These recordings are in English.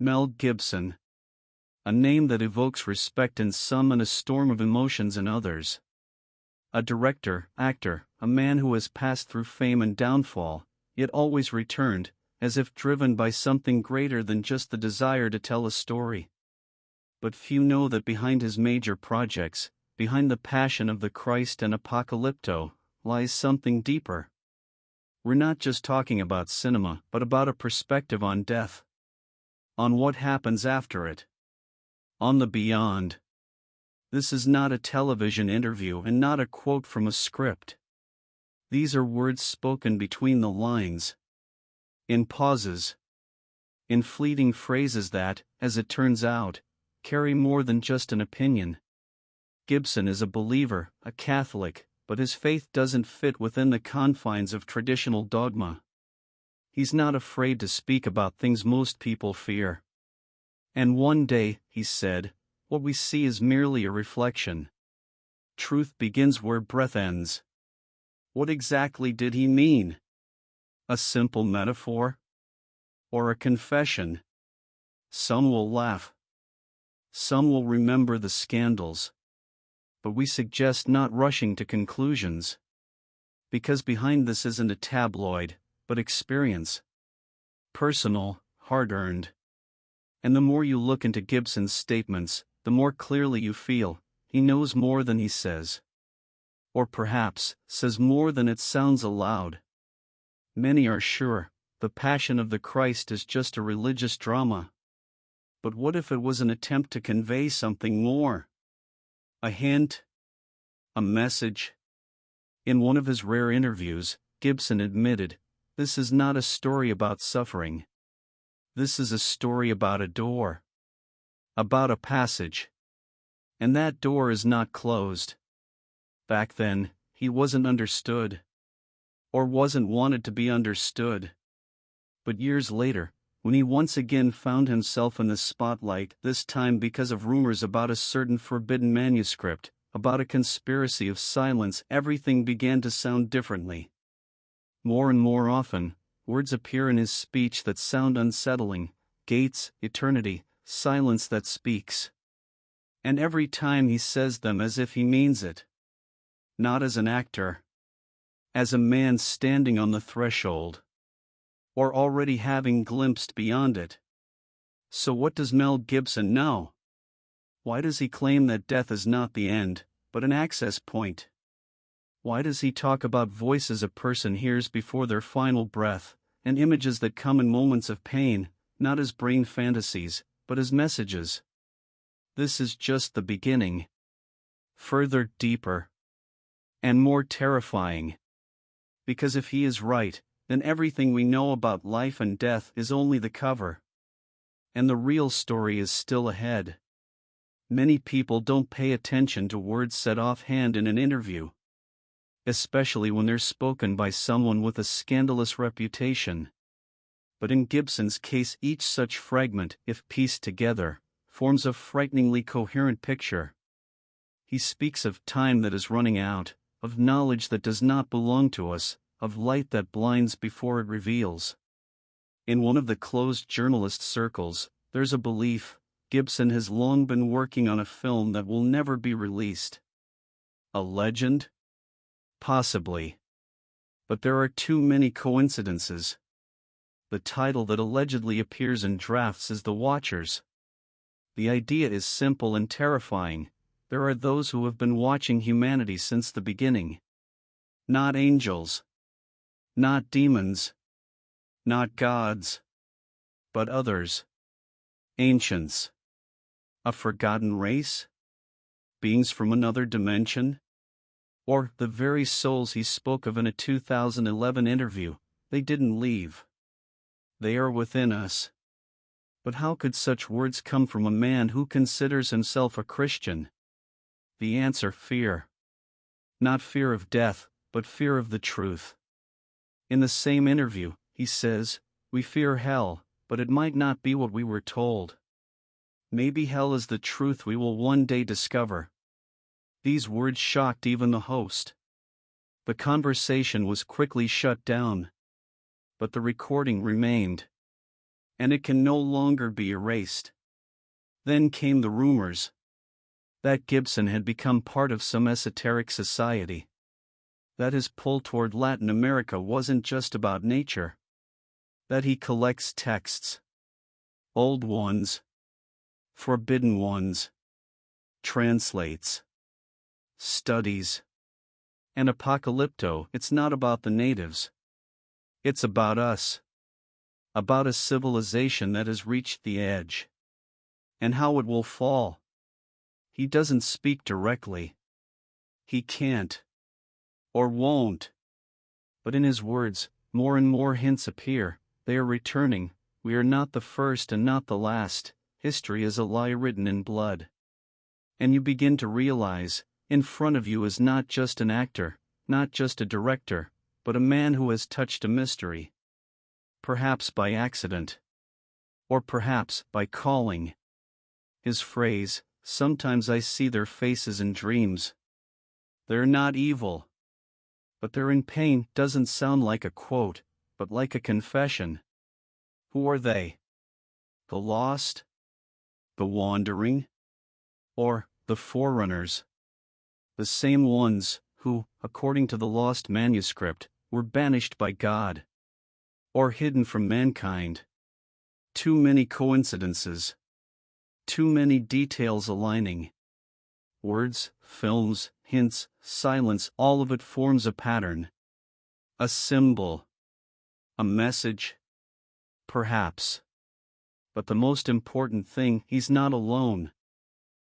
Mel Gibson. A name that evokes respect in some and a storm of emotions in others. A director, actor, a man who has passed through fame and downfall, yet always returned, as if driven by something greater than just the desire to tell a story. But few know that behind his major projects, behind the Passion of the Christ and Apocalypto, lies something deeper. We're not just talking about cinema, but about a perspective on death. On what happens after it. On the beyond. This is not a television interview and not a quote from a script. These are words spoken between the lines. In pauses. In fleeting phrases that, as it turns out, carry more than just an opinion. Gibson is a believer, a Catholic, but his faith doesn't fit within the confines of traditional dogma. He's not afraid to speak about things most people fear. And one day, he said, what we see is merely a reflection. Truth begins where breath ends. What exactly did he mean? A simple metaphor? Or a confession? Some will laugh. Some will remember the scandals. But we suggest not rushing to conclusions. Because behind this isn't a tabloid, but experience. Personal, hard-earned. And the more you look into Gibson's statements, the more clearly you feel, he knows more than he says. Or perhaps, says more than it sounds aloud. Many are sure, the Passion of the Christ is just a religious drama. But what if it was an attempt to convey something more? A hint? A message? In one of his rare interviews, Gibson admitted, this is not a story about suffering. This is a story about a door. About a passage. And that door is not closed. Back then, he wasn't understood. Or wasn't wanted to be understood. But years later, when he once again found himself in the spotlight, this time because of rumors about a certain forbidden manuscript, about a conspiracy of silence, everything began to sound differently. More and more often, words appear in his speech that sound unsettling: gates, eternity, silence that speaks. And every time he says them as if he means it. Not as an actor. As a man standing on the threshold. Or already having glimpsed beyond it. So what does Mel Gibson know? Why does he claim that death is not the end, but an access point? Why does he talk about voices a person hears before their final breath, and images that come in moments of pain, not as brain fantasies, but as messages? This is just the beginning. Further, deeper. And more terrifying. Because if he is right, then everything we know about life and death is only the cover. And the real story is still ahead. Many people don't pay attention to words said offhand in an interview. Especially when they're spoken by someone with a scandalous reputation. But in Gibson's case, each such fragment, if pieced together, forms a frighteningly coherent picture. He speaks of time that is running out, of knowledge that does not belong to us, of light that blinds before it reveals. In one of the closed journalist circles, there's a belief, Gibson has long been working on a film that will never be released. A legend? Possibly. But there are too many coincidences. The title that allegedly appears in drafts is The Watchers. The idea is simple and terrifying. There are those who have been watching humanity since the beginning. Not angels. Not demons. Not gods. But others. Ancients. A forgotten race? Beings from another dimension? Or the very souls he spoke of in a 2011 interview, they didn't leave. They are within us. But how could such words come from a man who considers himself a Christian? The answer: fear. Not fear of death, but fear of the truth. In the same interview, he says, we fear hell, but it might not be what we were told. Maybe hell is the truth we will one day discover. These words shocked even the host. The conversation was quickly shut down. But the recording remained. and it can no longer be erased. Then came the rumors that Gibson had become part of some esoteric society, that his pull toward Latin America wasn't just about nature, that he collects texts, old ones, forbidden ones, translates, studies. And Apocalypto, it's not about the natives. It's about us. About a civilization that has reached the edge. And how it will fall. He doesn't speak directly. He can't. Or won't. But in his words, more and more hints appear. They are returning. We are not the first and not the last. History is a lie written in blood. And you begin to realize, in front of you is not just an actor, not just a director, but a man who has touched a mystery. Perhaps by accident. Or perhaps by calling. His phrase, "Sometimes I see their faces in dreams. They're not evil, but they're in pain," doesn't sound like a quote, but like a confession. Who are they? The lost? The wandering? Or the forerunners? The same ones who, according to the lost manuscript, were banished by God. Or hidden from mankind. Too many coincidences. Too many details aligning. Words, films, hints, silence, all of it forms a pattern. A symbol. A message. Perhaps. But the most important thing, he's not alone.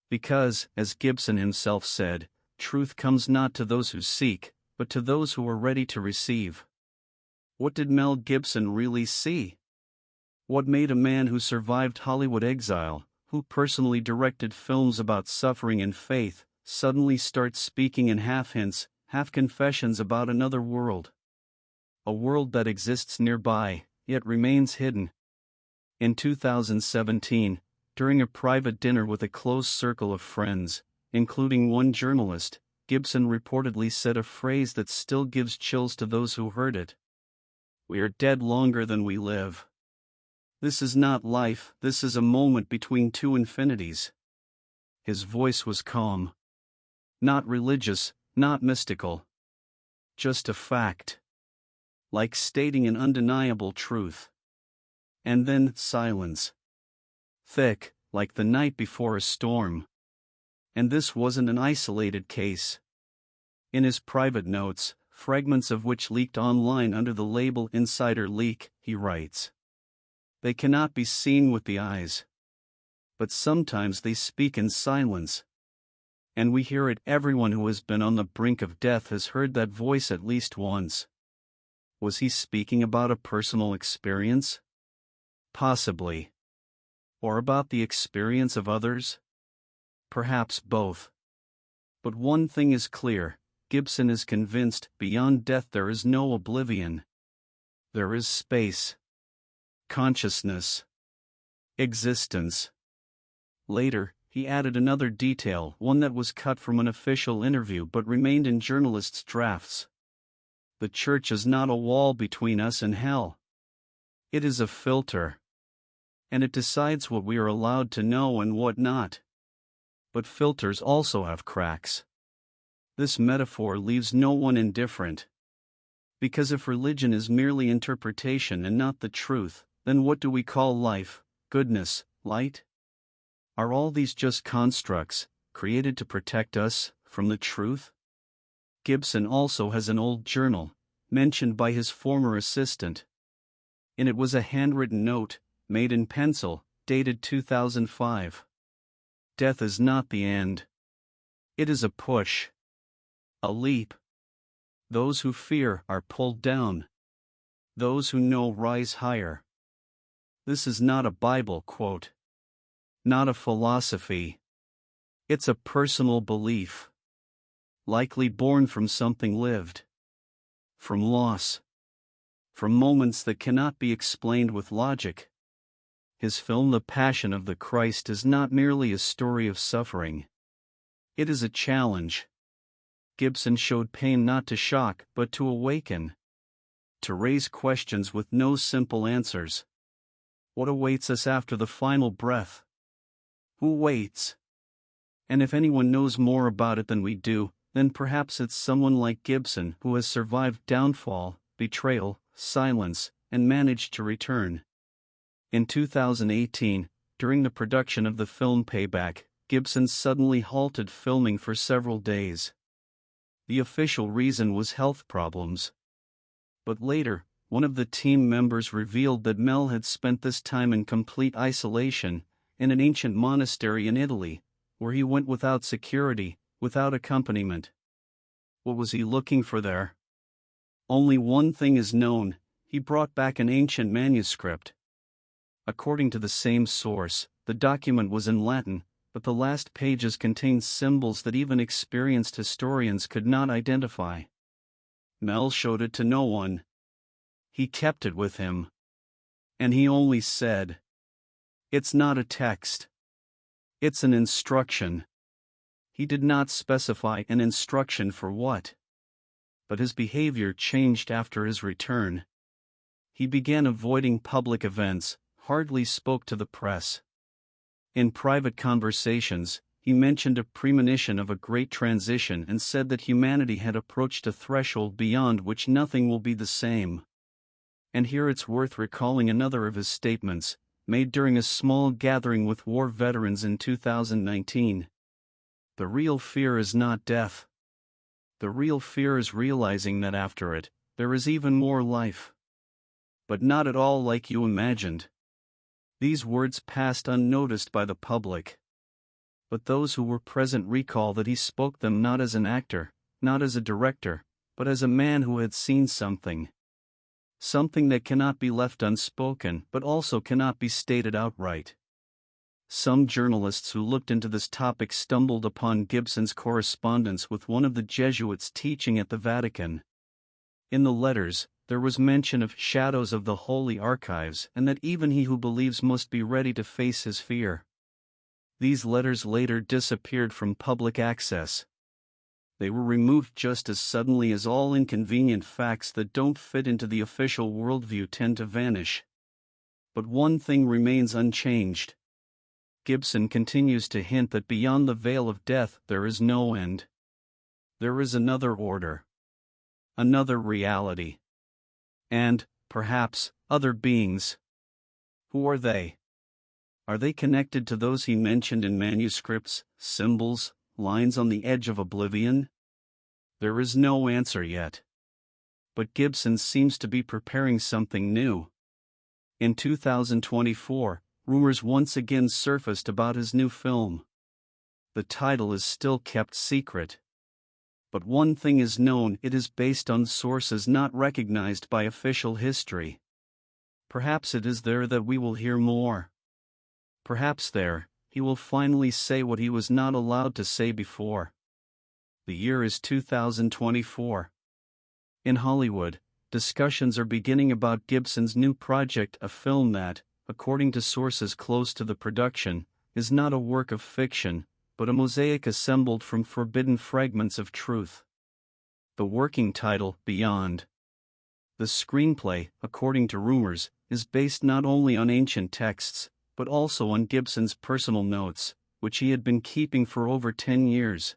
Because, as Gibson himself said, truth comes not to those who seek, but to those who are ready to receive. What did Mel Gibson really see? What made a man who survived Hollywood exile, who personally directed films about suffering and faith, suddenly start speaking in half hints, half confessions about another world? A world that exists nearby, yet remains hidden. In 2017, during a private dinner with a close circle of friends, including one journalist, Gibson reportedly said a phrase that still gives chills to those who heard it. "We are dead longer than we live. This is not life, this is a moment between two infinities." His voice was calm. Not religious, not mystical. Just a fact. Like stating an undeniable truth. And then silence. Thick, like the night before a storm. And this wasn't an isolated case. In his private notes, fragments of which leaked online under the label Insider Leak, he writes, "They cannot be seen with the eyes. But sometimes they speak in silence. And we hear it. Everyone who has been on the brink of death has heard that voice at least once." Was he speaking about a personal experience? Possibly. Or about the experience of others? Perhaps both. But one thing is clear, Gibson is convinced, beyond death there is no oblivion. There is space. Consciousness. Existence. Later, he added another detail, one that was cut from an official interview but remained in journalists' drafts. The church is not a wall between us and hell. It is a filter. And it decides what we are allowed to know and what not. But filters also have cracks. This metaphor leaves no one indifferent. Because if religion is merely interpretation and not the truth, then what do we call life, goodness, light? Are all these just constructs, created to protect us from the truth? Gibson also has an old journal, mentioned by his former assistant. In it was a handwritten note, made in pencil, dated 2005. Death is not the end. It is a push. A leap. Those who fear are pulled down. Those who know rise higher. This is not a Bible quote. Not a philosophy. It's a personal belief. Likely born from something lived. From loss. From moments that cannot be explained with logic. His film The Passion of the Christ is not merely a story of suffering. It is a challenge. Gibson showed pain not to shock but to awaken. To raise questions with no simple answers. What awaits us after the final breath? Who waits? And if anyone knows more about it than we do, then perhaps it's someone like Gibson who has survived downfall, betrayal, silence, and managed to return. In 2018, during the production of the film Payback, Gibson suddenly halted filming for several days. The official reason was health problems. But later, one of the team members revealed that Mel had spent this time in complete isolation, in an ancient monastery in Italy, where he went without security, without accompaniment. What was he looking for there? Only one thing is known: he brought back an ancient manuscript. According to the same source, the document was in Latin, but the last pages contained symbols that even experienced historians could not identify. Mel showed it to no one. He kept it with him. And he only said, "It's not a text. It's an instruction." He did not specify an instruction for what. But his behavior changed after his return. He began avoiding public events, hardly spoke to the press. In private conversations, he mentioned a premonition of a great transition and said that humanity had approached a threshold beyond which nothing will be the same. And here it's worth recalling another of his statements, made during a small gathering with war veterans in 2019. The real fear is not death. The real fear is realizing that after it, there is even more life. But not at all like you imagined. These words passed unnoticed by the public. But those who were present recall that he spoke them not as an actor, not as a director, but as a man who had seen something. Something that cannot be left unspoken but also cannot be stated outright. Some journalists who looked into this topic stumbled upon Gibson's correspondence with one of the Jesuits teaching at the Vatican. In the letters, there was mention of shadows of the holy archives and that even he who believes must be ready to face his fear. These letters later disappeared from public access. They were removed just as suddenly as all inconvenient facts that don't fit into the official worldview tend to vanish. But one thing remains unchanged. Gibson continues to hint that beyond the veil of death there is no end. There is another order. Another reality. And, perhaps, other beings. Who are they? Are they connected to those he mentioned in manuscripts, symbols, lines on the edge of oblivion? There is no answer yet. But Gibson seems to be preparing something new. In 2024, rumors once again surfaced about his new film. The title is still kept secret. But one thing is known: it is based on sources not recognized by official history. Perhaps it is there that we will hear more. Perhaps there, he will finally say what he was not allowed to say before. The year is 2024. In Hollywood, discussions are beginning about Gibson's new project, a film that, according to sources close to the production, is not a work of fiction, but a mosaic assembled from forbidden fragments of truth. The working title, Beyond. The screenplay, according to rumors, is based not only on ancient texts, but also on Gibson's personal notes, which he had been keeping for over 10 years.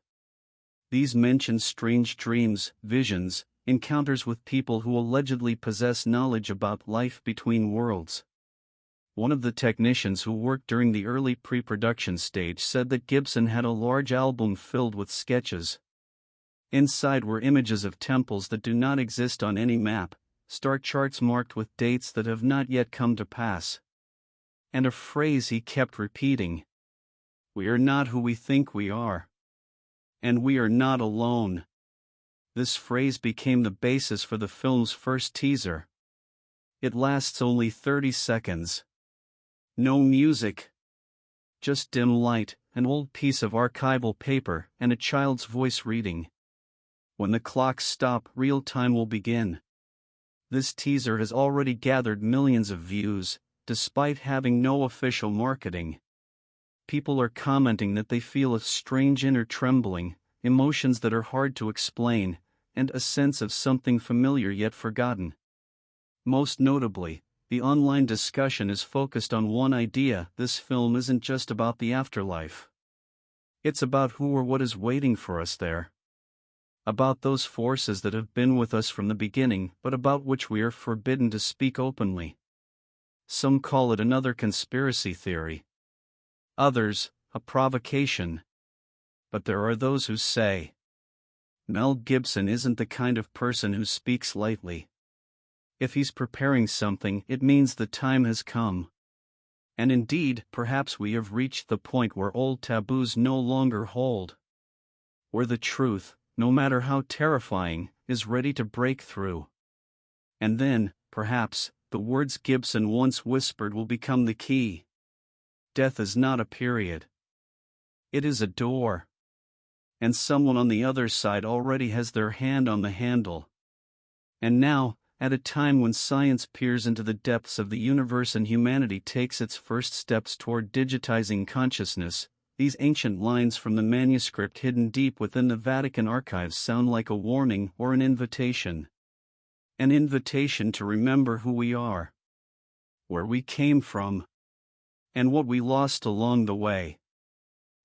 These mention strange dreams, visions, encounters with people who allegedly possess knowledge about life between worlds. One of the technicians who worked during the early pre-production stage said that Gibson had a large album filled with sketches. Inside were images of temples that do not exist on any map, star charts marked with dates that have not yet come to pass. And a phrase he kept repeating: "We are not who we think we are. And we are not alone." This phrase became the basis for the film's first teaser. It lasts only 30 seconds. No music. Just dim light, an old piece of archival paper, and a child's voice reading. When the clocks stop, real time will begin. This teaser has already gathered millions of views, despite having no official marketing. People are commenting that they feel a strange inner trembling, emotions that are hard to explain, and a sense of something familiar yet forgotten. Most notably, the online discussion is focused on one idea: this film isn't just about the afterlife. It's about who or what is waiting for us there. About those forces that have been with us from the beginning, but about which we are forbidden to speak openly. Some call it another conspiracy theory. Others, a provocation. But there are those who say, Mel Gibson isn't the kind of person who speaks lightly. If he's preparing something, it means the time has come. And indeed, perhaps we have reached the point where old taboos no longer hold. Where the truth, no matter how terrifying, is ready to break through. And then, perhaps, the words Gibson once whispered will become the key. Death is not a period. It is a door. And someone on the other side already has their hand on the handle. And now, at a time when science peers into the depths of the universe and humanity takes its first steps toward digitizing consciousness, these ancient lines from the manuscript hidden deep within the Vatican archives sound like a warning or an invitation. An invitation to remember who we are, where we came from, and what we lost along the way.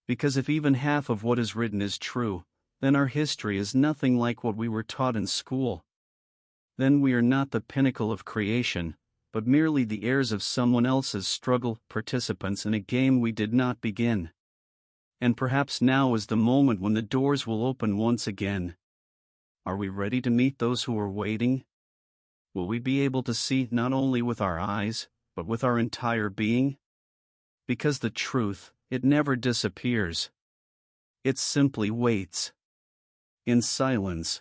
Because if even half of what is written is true, then our history is nothing like what we were taught in school. Then we are not the pinnacle of creation, but merely the heirs of someone else's struggle, participants in a game we did not begin. And perhaps now is the moment when the doors will open once again. Are we ready to meet those who are waiting? Will we be able to see not only with our eyes, but with our entire being? Because the truth, it never disappears. It simply waits. In silence.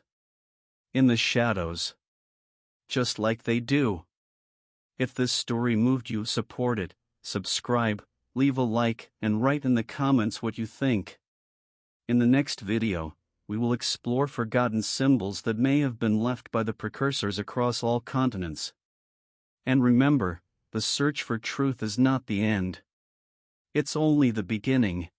In the shadows. Just like they do. If this story moved you, support it, subscribe, leave a like, and write in the comments what you think. In the next video, we will explore forgotten symbols that may have been left by the precursors across all continents. And remember, the search for truth is not the end. It's only the beginning.